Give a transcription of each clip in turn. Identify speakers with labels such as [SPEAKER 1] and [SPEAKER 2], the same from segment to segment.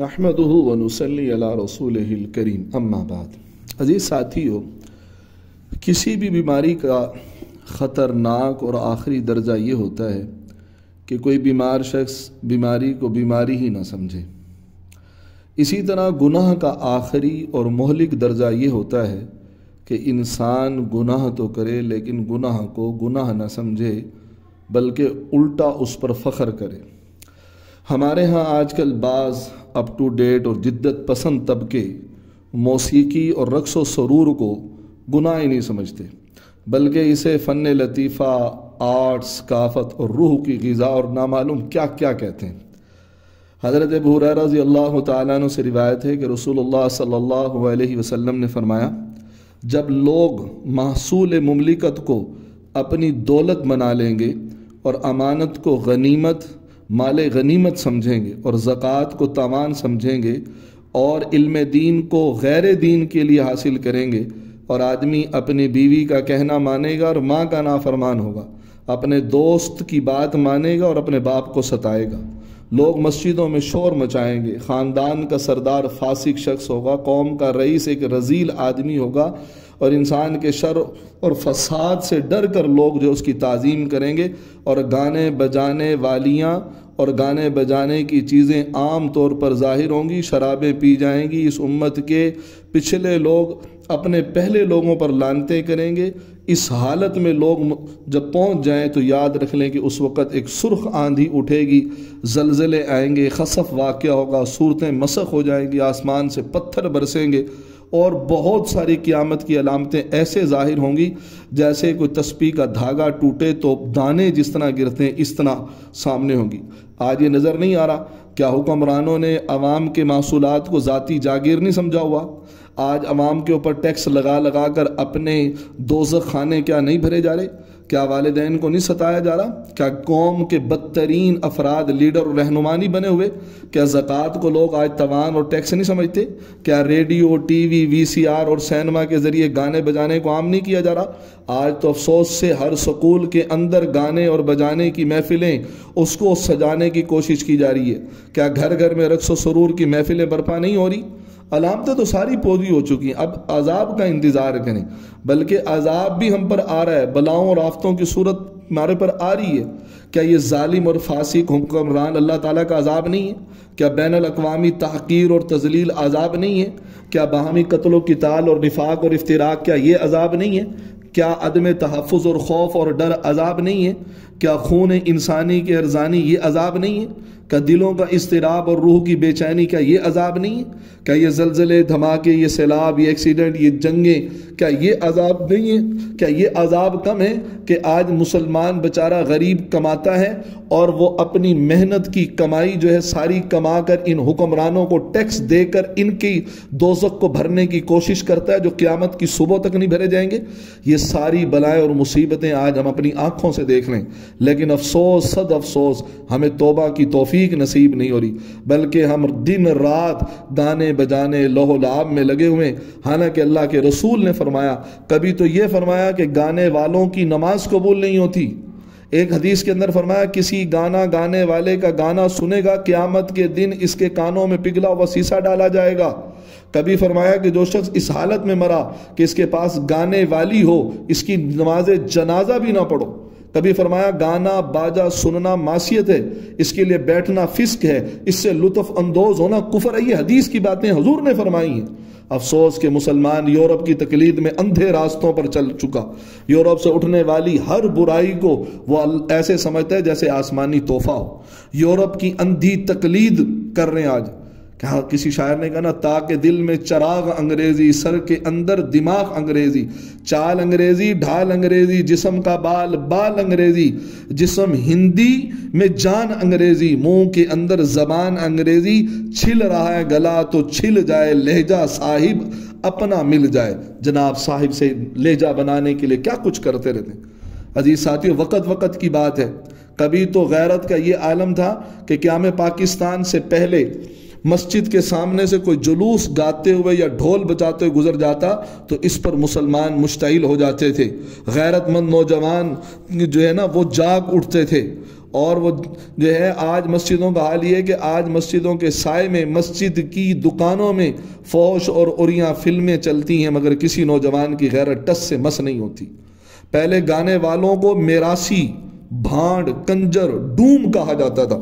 [SPEAKER 1] نحمدہ ونصلی علی رسولہ الکریم اما بعد۔ عزیز ساتھیو، کسی بھی بیماری کا خطرناک اور آخری درجہ یہ ہوتا ہے کہ کوئی بیمار شخص بیماری کو بیماری ہی نہ سمجھے۔ اسی طرح گناہ کا آخری اور مہلک درجہ یہ ہوتا ہے کہ انسان گناہ تو کرے لیکن گناہ کو گناہ نہ سمجھے بلکہ الٹا اس پر فخر کرے۔ ہمارے ہاں آج کل بعض اپ ٹو ڈیٹ اور جدت پسند طبقے موسیقی اور رقص و سرور کو گناہ ہی نہیں سمجھتے بلکہ اسے فن لطیفہ، آرٹس، ثقافت اور روح کی غذا اور نامعلوم کیا کیا کہتے ہیں۔ حضرت ابو ہریرہ رضی اللہ تعالیٰ عنہ سے روایت ہے کہ رسول اللہ صلی اللہ علیہ وسلم نے فرمایا، جب لوگ محصول مملکت کو اپنی دولت بنا لیں گے اور امانت کو غنیمت، مال غنیمت سمجھیں گے اور زکوٰۃ کو تاوان سمجھیں گے اور علم دین کو غیر دین کے لیے حاصل کریں گے، اور آدمی اپنی بیوی کا کہنا مانے گا اور ماں کا نافرمان ہوگا، اپنے دوست کی بات مانے گا اور اپنے باپ کو ستائے گا، لوگ مسجدوں میں شور مچائیں گے، خاندان کا سردار فاسق شخص ہوگا، قوم کا رئیس ایک رذیل آدمی ہوگا، اور انسان کے شر اور فساد سے ڈر کر لوگ جو اس کی تعظیم کریں گے، اور گانے بجانے والیاں اور گانے بجانے کی چیزیں عام طور پر ظاہر ہوں گی، شرابیں پی جائیں گی، اس امت کے پچھلے لوگ اپنے پہلے لوگوں پر لعنتیں کریں گے۔ اس حالت میں لوگ جب پہنچ جائیں تو یاد رکھ لیں کہ اس وقت ایک سرخ آندھی اٹھے گی، زلزلے آئیں گے، خسف واقعہ ہوگا، صورتیں مسخ ہو جائیں گی، آسمان سے پتھر برسیں گے، اور بہت ساری قیامت کی علامتیں ایسے ظاہر ہوں گی جیسے کوئی تسبیح کا دھاگا ٹوٹے تو دانے جس طرح گرتے ہیں اس طرح سامنے ہوں گی۔ آج یہ نظر نہیں آ رہا کیا حکمرانوں نے عوام کے محصولات کو ذاتی جاگیر نہیں سمجھا ہوا؟ آج عوام کے اوپر ٹیکس لگا لگا کر اپنے دوزخ خانے کیا نہیں بھرے جا رہے؟ کیا والدین کو نہیں ستایا جا رہا؟ کیا قوم کے بدترین افراد لیڈر اور رہنما نہیں بنے ہوئے؟ کیا زکوٰۃ کو لوگ آج تاوان اور ٹیکس نہیں سمجھتے؟ کیا ریڈیو، ٹی وی، وی سی آر اور سینما کے ذریعے گانے بجانے کو عام نہیں کیا جا رہا؟ آج تو افسوس سے ہر سکول کے اندر گانے اور بجانے کی محفلیں، اس کو سجانے کی کوشش کی جا رہی ہے۔ کیا گھر گھر میں رقص و سرور کی محفلیں برپا نہیں ہو رہی؟ علامتیں تو ساری پوری ہو چکی ہیں، اب عذاب کا انتظار کریں، بلکہ عذاب بھی ہم پر آ رہا ہے، بلاؤں اور آفتوں کی صورت ہمارے پر آ رہی ہے۔ کیا یہ ظالم اور فاسق حکمران اللہ تعالیٰ کا عذاب نہیں ہے؟ کیا بین الاقوامی تحقیر اور تذلیل عذاب نہیں ہے؟ کیا باہمی قتل و قتال اور نفاق اور افتراق کیا یہ عذاب نہیں ہے؟ کیا عدم تحفظ اور خوف اور ڈر عذاب نہیں ہے؟ کیا خون انسانی کے ارزانی یہ عذاب نہیں ہے؟ کیا دلوں کا اضطراب اور روح کی بے چینی کیا یہ عذاب نہیں ہے؟ کیا یہ زلزلے، دھماکے، یہ سیلاب، یہ ایکسیڈنٹ، یہ جنگیں کیا یہ عذاب نہیں ہے؟ کیا یہ عذاب کم ہے کہ آج مسلمان بیچارہ غریب کماتا ہے اور وہ اپنی محنت کی کمائی جو ہے ساری کما کر ان حکمرانوں کو ٹیکس دے کر ان کی دوزخ کو بھرنے کی کوشش کرتا ہے جو قیامت کی صبح تک نہیں بھرے جائیں گے؟ یہ ساری بلائیں اور مصیبتیں آج ہم اپنی آنکھوں سے دیکھ لیں، لیکن افسوس، صد افسوس، ہمیں توبہ کی توفیق نصیب نہیں ہو رہی، بلکہ ہم دن رات گانے بجانے، لہو لعب میں لگے ہوئے۔ حالانکہ اللہ کے رسول نے فرمایا، کبھی تو یہ فرمایا کہ گانے والوں کی نماز قبول نہیں ہوتی۔ ایک حدیث کے اندر فرمایا، کسی گانا گانے والے کا گانا سنے گا، قیامت کے دن اس کے کانوں میں پگھلا ہوا سیسا ڈالا جائے گا۔ کبھی فرمایا کہ جو شخص اس حالت میں مرا کہ اس کے پاس گانے والی ہو، اس کی نماز جنازہ بھی نہ پڑھو۔ کبھی فرمایا گانا باجا سننا معصیت ہے، اس کے لیے بیٹھنا فسق ہے، اس سے لطف اندوز ہونا کفر ہے۔ یہ حدیث کی باتیں حضور نے فرمائی ہیں۔ افسوس کہ مسلمان یورپ کی تقلید میں اندھے راستوں پر چل چکا، یورپ سے اٹھنے والی ہر برائی کو وہ ایسے سمجھتا ہے جیسے آسمانی تحفہ ہو۔ یورپ کی اندھی تقلید کر رہے ہیں آج۔ کسی شاعر نے کہا نا، تاکہ دل میں چراغ انگریزی، سر کے اندر دماغ انگریزی، چال انگریزی، ڈھال انگریزی، جسم کا بال بال انگریزی، جسم ہندی میں جان انگریزی، منہ کے اندر زبان انگریزی، چھل رہا ہے گلا تو چھل جائے لہجہ، صاحب اپنا مل جائے۔ جناب صاحب سے لہجہ بنانے کے لیے کیا کچھ کرتے رہتے ہیں۔ عزیز ساتھیو، وقت کی بات ہے۔ کبھی تو غیرت کا یہ عالم تھا کہ قیام پاکستان سے پہلے مسجد کے سامنے سے کوئی جلوس گاتے ہوئے یا ڈھول بجاتے ہوئے گزر جاتا تو اس پر مسلمان مشتعل ہو جاتے تھے، غیرت مند نوجوان جو ہے نا وہ جاگ اٹھتے تھے، اور وہ جو ہے آج مسجدوں کا حال یہ ہے کہ آج مسجدوں کے سائے میں مسجد کی دکانوں میں فوش اور اریاں فلمیں چلتی ہیں، مگر کسی نوجوان کی غیرت ٹس سے مس نہیں ہوتی۔ پہلے گانے والوں کو میراثی، بھانڈ، کنجر، ڈوم کہا جاتا تھا،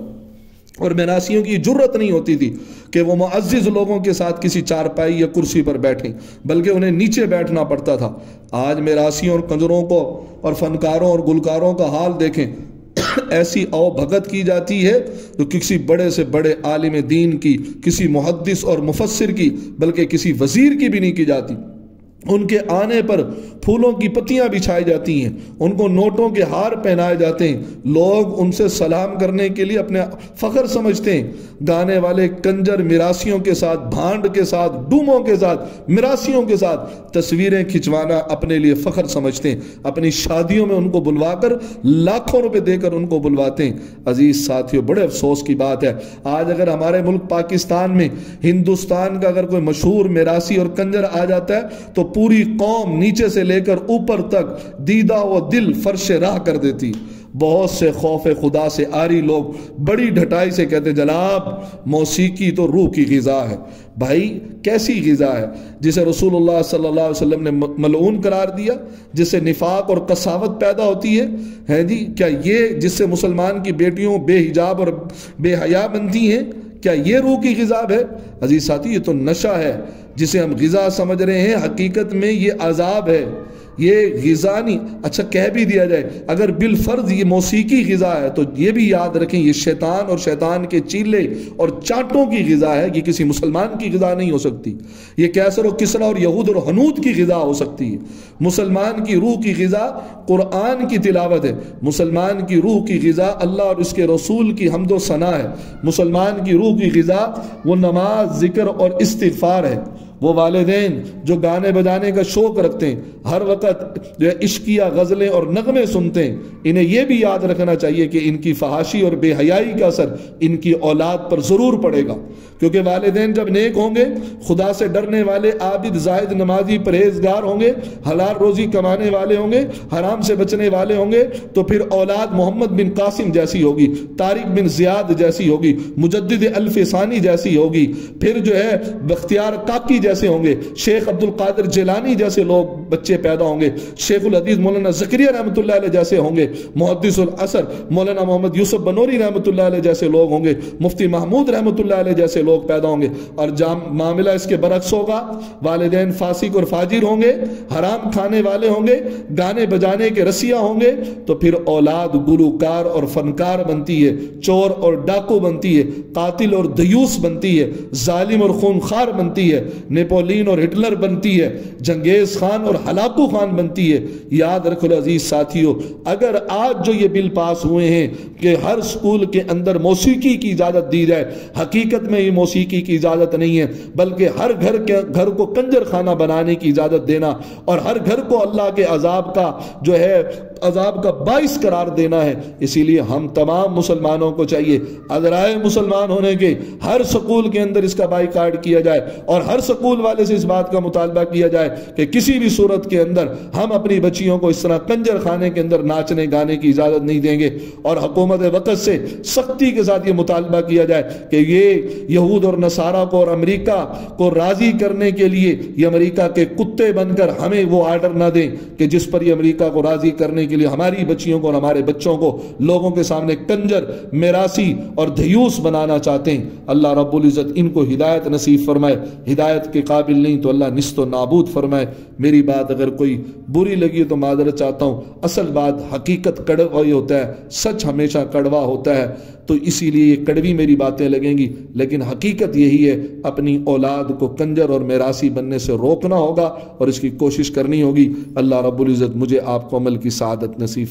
[SPEAKER 1] اور میراثیوں کی جرت نہیں ہوتی تھی کہ وہ معزز لوگوں کے ساتھ کسی چارپائی یا کرسی پر بیٹھیں، بلکہ انہیں نیچے بیٹھنا پڑتا تھا۔ آج میراثیوں اور کنجروں کو اور فنکاروں اور گلکاروں کا حال دیکھیں، ایسی او بھگت کی جاتی ہے جو کسی بڑے سے بڑے عالم دین کی، کسی محدث اور مفسر کی، بلکہ کسی وزیر کی بھی نہیں کی جاتی۔ ان کے آنے پر پھولوں کی پتیاں بچھائی جاتی ہیں، ان کو نوٹوں کے ہار پہنائے جاتے ہیں، لوگ ان سے سلام کرنے کے لیے اپنے فخر سمجھتے ہیں۔ گانے والے کنجر میراثیوں کے ساتھ، بھانڈ کے ساتھ، ڈوموں کے ساتھ، میراثیوں کے ساتھ تصویریں کھنچوانا اپنے لیے فخر سمجھتے ہیں، اپنی شادیوں میں ان کو بلوا کر لاکھوں روپے دے کر ان کو بلواتے ہیں۔ عزیز ساتھیوں، بڑے افسوس کی بات ہے، آج اگر ہمارے ملک پاکستان میں ہندوستان کا اگر کوئی مشہور میراثی اور کنجر آ جاتا ہے تو پوری قوم نیچے سے لے کر اوپر تک دیدہ و دل فرش راہ کر دیتی۔ بہت سے خوف خدا سے عاری لوگ بڑی ڈھٹائی سے کہتے جناب موسیقی تو روح کی غذا ہے۔ بھائی کیسی غذا ہے جسے رسول اللہ صلی اللہ علیہ وسلم نے ملعون قرار دیا، جس سے نفاق اور قساوت پیدا ہوتی ہے جی؟ کیا یہ جس سے مسلمان کی بیٹیوں بے حجاب اور بے حیا بنتی ہیں، کیا یہ روح کی غذا ہے؟ عزیز ساتھی، یہ تو نشہ ہے جسے ہم غذا سمجھ رہے ہیں، حقیقت میں یہ عذاب ہے، یہ غذا نہیں۔ اچھا کہہ بھی دیا جائے اگر بالفرض یہ موسیقی غذا ہے تو یہ بھی یاد رکھیں یہ شیطان اور شیطان کے چیلے اور چاٹوں کی غذا ہے، یہ کسی مسلمان کی غذا نہیں ہو سکتی۔ یہ کیسر و کسرا اور یہود اور حنود کی غذا ہو سکتی ہے۔ مسلمان کی روح کی غذا قرآن کی تلاوت ہے، مسلمان کی روح کی غذا اللہ اور اس کے رسول کی حمد و ثنا ہے، مسلمان کی روح کی غذا وہ نماز، ذکر اور استغفار ہے۔ وہ والدین جو گانے بجانے کا شوق رکھتے ہیں، ہر وقت جو ہے عشقیہ غزلیں اور نغمے سنتے ہیں، انہیں یہ بھی یاد رکھنا چاہیے کہ ان کی فحاشی اور بے حیائی کا اثر ان کی اولاد پر ضرور پڑے گا، کیونکہ والدین جب نیک ہوں گے، خدا سے ڈرنے والے، عابد، زاہد، نمازی، پرہیزگار ہوں گے، حلال روزی کمانے والے ہوں گے، حرام سے بچنے والے ہوں گے، تو پھر اولاد محمد بن قاسم جیسی ہوگی، طارق بن زیاد جیسی ہوگی، مجدد الف ثانی جیسی ہوگی، پھر جو ہے بختیار کاکی جیسے ہوں گے، شیخ عبد القادر جیلانی جیسے لوگ بچے پیدا ہوں گے، شیخ الحدیث مولانا زکریا رحمۃ اللہ علیہ جیسے ہوں گے، محدث العصر مولانا محمد یوسف بنوری رحمۃ اللہ علیہ جیسے لوگ ہوں گے، مفتی محمود رحمۃ اللہ علیہ جیسے لوگ پیدا ہوں گے۔ اور معاملہ اس کے برعکس ہوگا، والدین فاسق اور فاجر ہوں گے، حرام کھانے والے ہوں گے، گانے بجانے کے رسیہ ہوں گے، تو پھر اولاد گلوکار اور فنکار بنتی ہے، چور اور ڈاکو بنتی ہے، قاتل اور دیوس بنتی ہے، ظالم اور خونخوار بنتی ہے، نیپولین اور ہٹلر بنتی ہے، چنگیز خان اور ہلاکو خان بنتی ہے۔ یاد رکھو عزیز ساتھیو، اگر آج جو یہ بل پاس ہوئے ہیں کہ ہر سکول کے اندر موسیقی کی اجازت دی جائے، حقیقت میں یہ موسیقی کی اجازت نہیں ہے، بلکہ ہر گھر کو کنجر خانہ بنانے کی اجازت دینا اور ہر گھر کو اللہ کے عذاب کا جو ہے عذاب کا باعث قرار دینا ہے۔ اسی لیے ہم تمام مسلمانوں کو چاہیے عذرائے مسلمان ہونے کے ہر سکول کے اندر اس کا بائیکاٹ کیا جائے اور ہر سکول والے سے اس بات کا مطالبہ کیا جائے کہ کسی بھی صورت کے اندر ہم اپنی بچیوں کو اس طرح کنجر خانے کے اندر ناچنے گانے کی اجازت نہیں دیں گے، اور حکومت وقت سے سختی کے ساتھ یہ مطالبہ کیا جائے کہ یہ یہود اور نصارہ کو اور امریکہ کو راضی کرنے کے لیے یہ امریکہ کے کتے بن کر ہمیں وہ آرڈر نہ دیں کہ جس پر یہ امریکہ کو راضی کرنے کے لیے ہماری بچیوں کو اور ہمارے بچوں کو لوگوں کے سامنے کنجر، میراثی اور دیوس بنانا چاہتے ہیں۔ اللہ رب العزت ان کو ہدایت نصیب فرمائے، ہدایت کے قابل نہیں تو اللہ نست و نابود فرمائے۔ میری بات اگر کوئی بری لگی تو معذرت چاہتا ہوں، اصل بات حقیقت کڑوا ہی ہوتا ہے، سچ ہمیشہ کڑوا ہوتا ہے، تو اسی لیے یہ کڑوی میری باتیں لگیں گی، لیکن حقیقت یہی ہے اپنی اولاد کو کنجر اور میراثی بننے سے روکنا ہوگا اور اس کی کوشش کرنی ہوگی۔ اللہ رب العزت مجھے آپ کو عمل کی سعادت نصیب